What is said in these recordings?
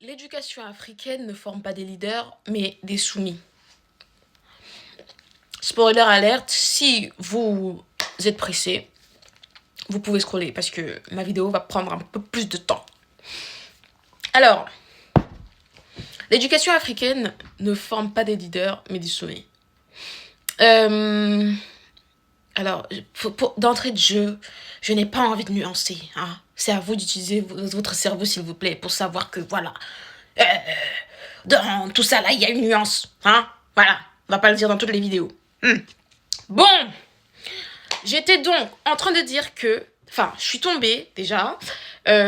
L'éducation africaine ne forme pas des leaders, mais des soumis. Spoiler alerte, si vous êtes pressé, vous pouvez scroller parce que ma vidéo va prendre un peu plus de temps. Alors, l'éducation africaine ne forme pas des leaders, mais des soumis. Alors, d'entrée de jeu, je n'ai pas envie de nuancer. Hein. C'est à vous d'utiliser votre cerveau, s'il vous plaît, pour savoir que, voilà, dans tout ça, là, il y a une nuance. Hein. Voilà, on va pas le dire dans toutes les vidéos. Bon, j'étais donc en train de dire que... Enfin, je suis tombée, déjà,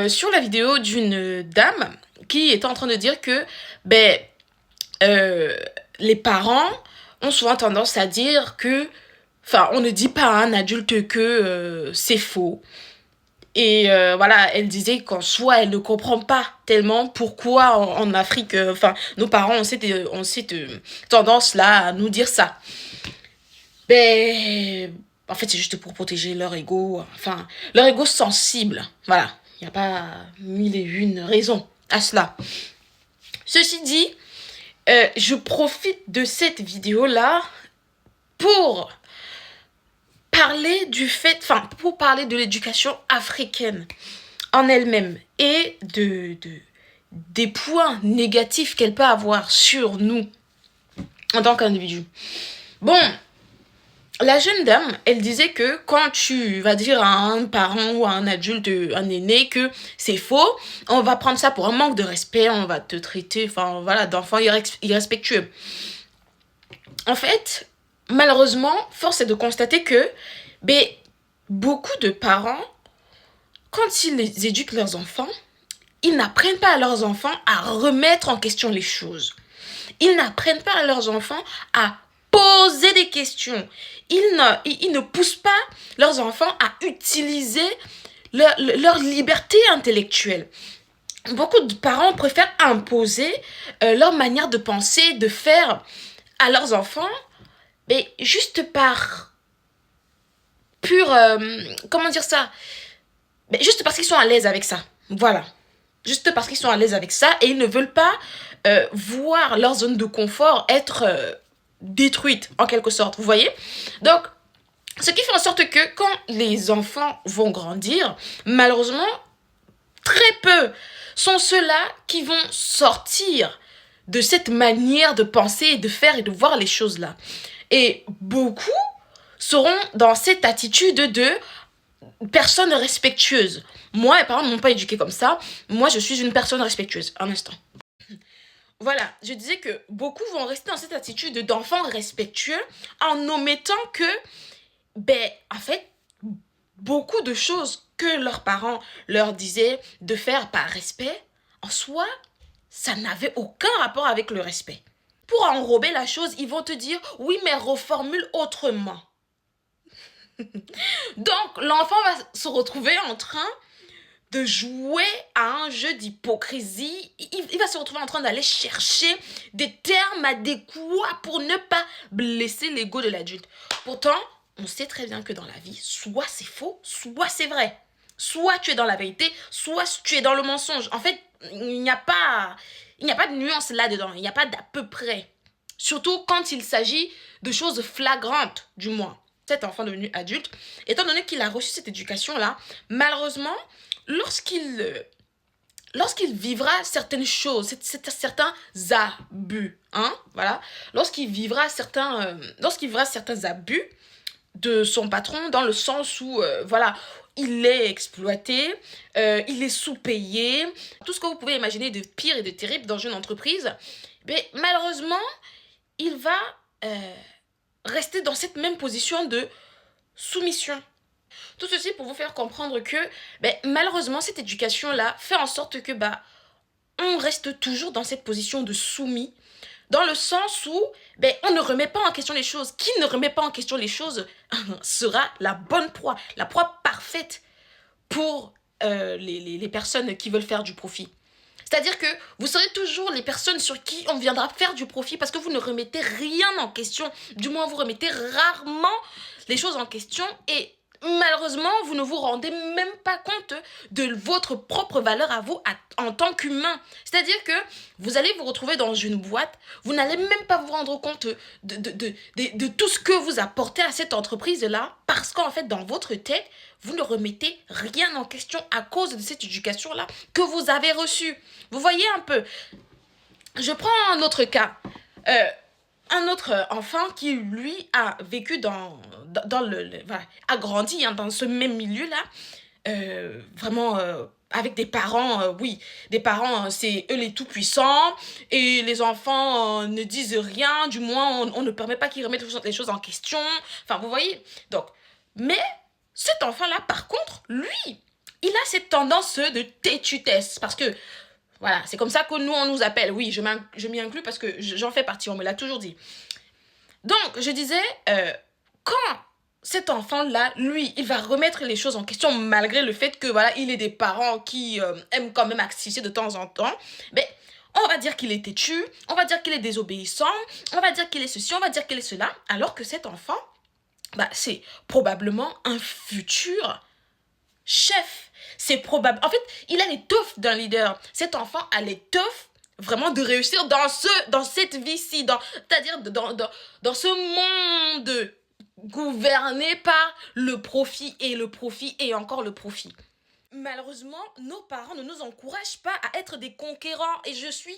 sur la vidéo d'une dame qui était en train de dire que, les parents ont souvent tendance à dire que... Enfin, on ne dit pas à un adulte que c'est faux. Et voilà, elle disait qu'en soi, elle ne comprend pas tellement pourquoi en Afrique, nos parents ont cette tendance-là à nous dire ça. En fait, c'est juste pour protéger leur ego, leur ego sensible. Voilà, il n'y a pas mille et une raisons à cela. Ceci dit, je profite de cette vidéo-là pour pour parler de l'éducation africaine en elle-même et des points négatifs qu'elle peut avoir sur nous en tant qu'individu. Bon, la jeune dame, elle disait que quand tu vas dire à un parent ou à un adulte, un aîné, que c'est faux, on va prendre ça pour un manque de respect, on va te traiter, d'enfant irrespectueux. En fait, malheureusement, force est de constater que beaucoup de parents, quand ils éduquent leurs enfants, ils n'apprennent pas à leurs enfants à remettre en question les choses. Ils n'apprennent pas à leurs enfants à poser des questions. Ils ne poussent pas leurs enfants à utiliser leur liberté intellectuelle. Beaucoup de parents préfèrent imposer leur manière de penser, de faire à leurs enfants, mais juste par pure... comment dire ça? Mais juste parce qu'ils sont à l'aise avec ça. Voilà. Juste parce qu'ils sont à l'aise avec ça et ils ne veulent pas voir leur zone de confort être détruite, en quelque sorte. Vous voyez? Donc, ce qui fait en sorte que quand les enfants vont grandir, malheureusement, très peu sont ceux-là qui vont sortir de cette manière de penser et de faire et de voir les choses-là. Et beaucoup seront dans cette attitude de personne respectueuse. Moi, mes parents ne m'ont pas éduquée comme ça. Moi, je suis une personne respectueuse. Un instant. Voilà, je disais que beaucoup vont rester dans cette attitude d'enfant respectueux en omettant que, en fait, beaucoup de choses que leurs parents leur disaient de faire par respect, en soi, ça n'avait aucun rapport avec le respect. Pour enrober la chose, ils vont te dire, oui, mais reformule autrement. Donc, l'enfant va se retrouver en train de jouer à un jeu d'hypocrisie. Il va se retrouver en train d'aller chercher des termes adéquats pour ne pas blesser l'ego de l'adulte. Pourtant, on sait très bien que dans la vie, soit c'est faux, soit c'est vrai. Soit tu es dans la vérité, soit tu es dans le mensonge. En fait, il n'y a pas de nuance là-dedans. Il n'y a pas d'à peu près. Surtout quand il s'agit de choses flagrantes, du moins. Cet enfant devenu adulte, étant donné qu'il a reçu cette éducation-là, malheureusement, lorsqu'il vivra certaines choses, certains abus, voilà, lorsqu'il vivra certains abus de son patron, dans le sens où, il est exploité, il est sous-payé, tout ce que vous pouvez imaginer de pire et de terrible dans une entreprise, malheureusement, il va rester dans cette même position de soumission. Tout ceci pour vous faire comprendre que, malheureusement, cette éducation-là fait en sorte que, on reste toujours dans cette position de soumis, dans le sens où, on ne remet pas en question les choses. Qui ne remet pas en question les choses sera la bonne proie, la proie parfaite pour les personnes qui veulent faire du profit. C'est-à-dire que vous serez toujours les personnes sur qui on viendra faire du profit parce que vous ne remettez rien en question. Du moins, vous remettez rarement les choses en question et Malheureusement, vous ne vous rendez même pas compte de votre propre valeur à vous en tant qu'humain. C'est-à-dire que vous allez vous retrouver dans une boîte, vous n'allez même pas vous rendre compte de tout ce que vous apportez à cette entreprise-là, parce qu'en fait, dans votre tête, vous ne remettez rien en question à cause de cette éducation-là que vous avez reçue. Vous voyez un peu. Je prends un autre cas. Un autre enfant qui, lui, a vécu voilà, a grandi dans ce même milieu-là, vraiment avec des parents, oui, des parents, c'est eux les tout-puissants, et les enfants ne disent rien, du moins, on ne permet pas qu'ils remettent les choses en question. Enfin, vous voyez. Donc, mais cet enfant-là, par contre, lui, il a cette tendance de têtutesse, parce que voilà, c'est comme ça que nous, on nous appelle. Oui, je m'y inclus parce que j'en fais partie, on me l'a toujours dit. Donc, je disais, quand cet enfant-là, lui, il va remettre les choses en question malgré le fait que, voilà, il ait des parents qui aiment quand même assister de temps en temps, mais on va dire qu'il est têtu, on va dire qu'il est désobéissant, on va dire qu'il est ceci, on va dire qu'il est cela, alors que cet enfant, bah, c'est probablement un futur chef. C'est probable. En fait, il a l'étoffe d'un leader. Cet enfant a l'étoffe vraiment de réussir dans cette vie-ci, c'est-à-dire dans ce monde gouverné par le profit et encore le profit. Malheureusement, nos parents ne nous encouragent pas à être des conquérants et je suis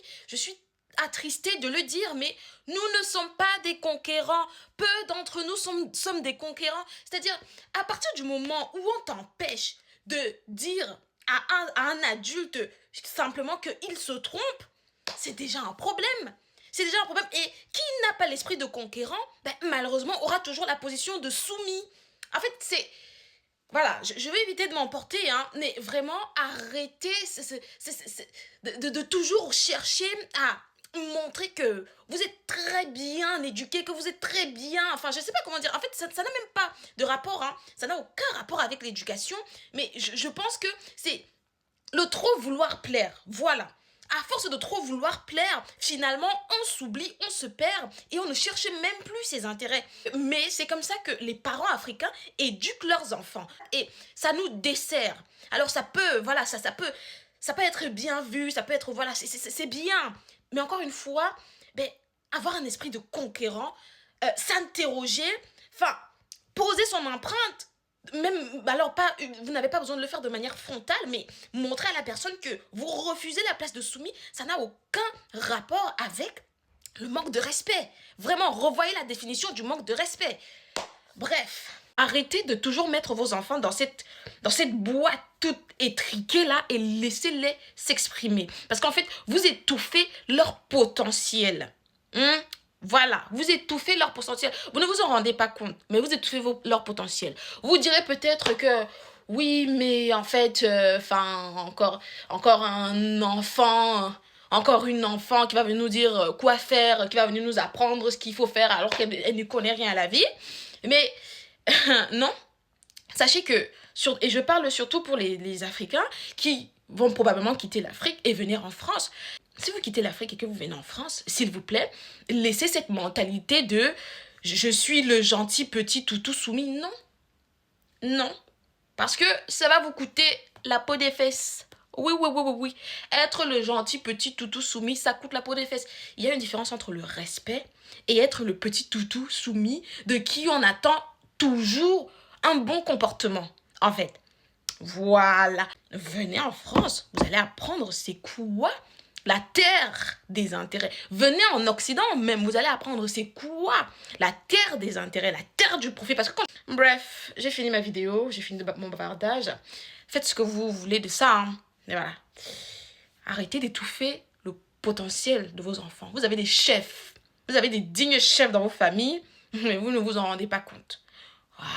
attristée de le dire, mais nous ne sommes pas des conquérants. Peu d'entre nous sommes des conquérants. C'est-à-dire, à partir du moment où on t'empêche de dire à un adulte simplement qu'il se trompe, c'est déjà un problème. C'est déjà un problème. Et qui n'a pas l'esprit de conquérant, malheureusement, aura toujours la position de soumis. En fait, c'est... Voilà, je vais éviter de m'emporter, hein, mais vraiment arrêtez de toujours chercher à montrer que vous êtes très bien éduqué, que vous êtes très bien, enfin je sais pas comment dire, en fait ça n'a même pas de rapport, hein, ça n'a aucun rapport avec l'éducation, mais je pense que c'est le trop vouloir plaire, voilà. À force de trop vouloir plaire, finalement, on s'oublie, on se perd et on ne cherche même plus ses intérêts. Mais c'est comme ça que les parents africains éduquent leurs enfants. Et ça nous dessert. Alors ça peut, voilà, ça peut être bien vu, ça peut être, voilà, c'est bien. Mais encore une fois, avoir un esprit de conquérant, s'interroger, enfin, poser son empreinte, même, alors pas, vous n'avez pas besoin de le faire de manière frontale, mais montrer à la personne que vous refusez la place de soumis, ça n'a aucun rapport avec le manque de respect. Vraiment, revoyez la définition du manque de respect. Bref, arrêtez de toujours mettre vos enfants dans cette boîte toute étriquée là et laissez-les s'exprimer. Parce qu'en fait, vous étouffez leur potentiel. Voilà, vous étouffez leur potentiel. Vous ne vous en rendez pas compte, mais vous étouffez leur potentiel. Vous direz peut-être que oui, mais en fait, encore un enfant, encore une enfant qui va venir nous dire quoi faire, qui va venir nous apprendre ce qu'il faut faire alors qu'elle ne connaît rien à la vie. Mais non, sachez que, et je parle surtout pour les Africains qui vont probablement quitter l'Afrique et venir en France. Si vous quittez l'Afrique et que vous venez en France, s'il vous plaît, laissez cette mentalité de « je suis le gentil petit toutou soumis ». Non. Non. Parce que ça va vous coûter la peau des fesses. Oui, oui, oui, oui, oui. Être le gentil petit toutou soumis, ça coûte la peau des fesses. Il y a une différence entre le respect et être le petit toutou soumis de qui on attend toujours un bon comportement, en fait. Voilà. Venez en France, vous allez apprendre c'est quoi la terre des intérêts. Venez en Occident même, vous allez apprendre c'est quoi la terre des intérêts, la terre du profit. Parce que Bref, j'ai fini ma vidéo, j'ai fini mon bavardage. Faites ce que vous voulez de ça, hein. Et voilà. Arrêtez d'étouffer le potentiel de vos enfants. Vous avez des chefs, vous avez des dignes chefs dans vos familles, mais vous ne vous en rendez pas compte. Voilà.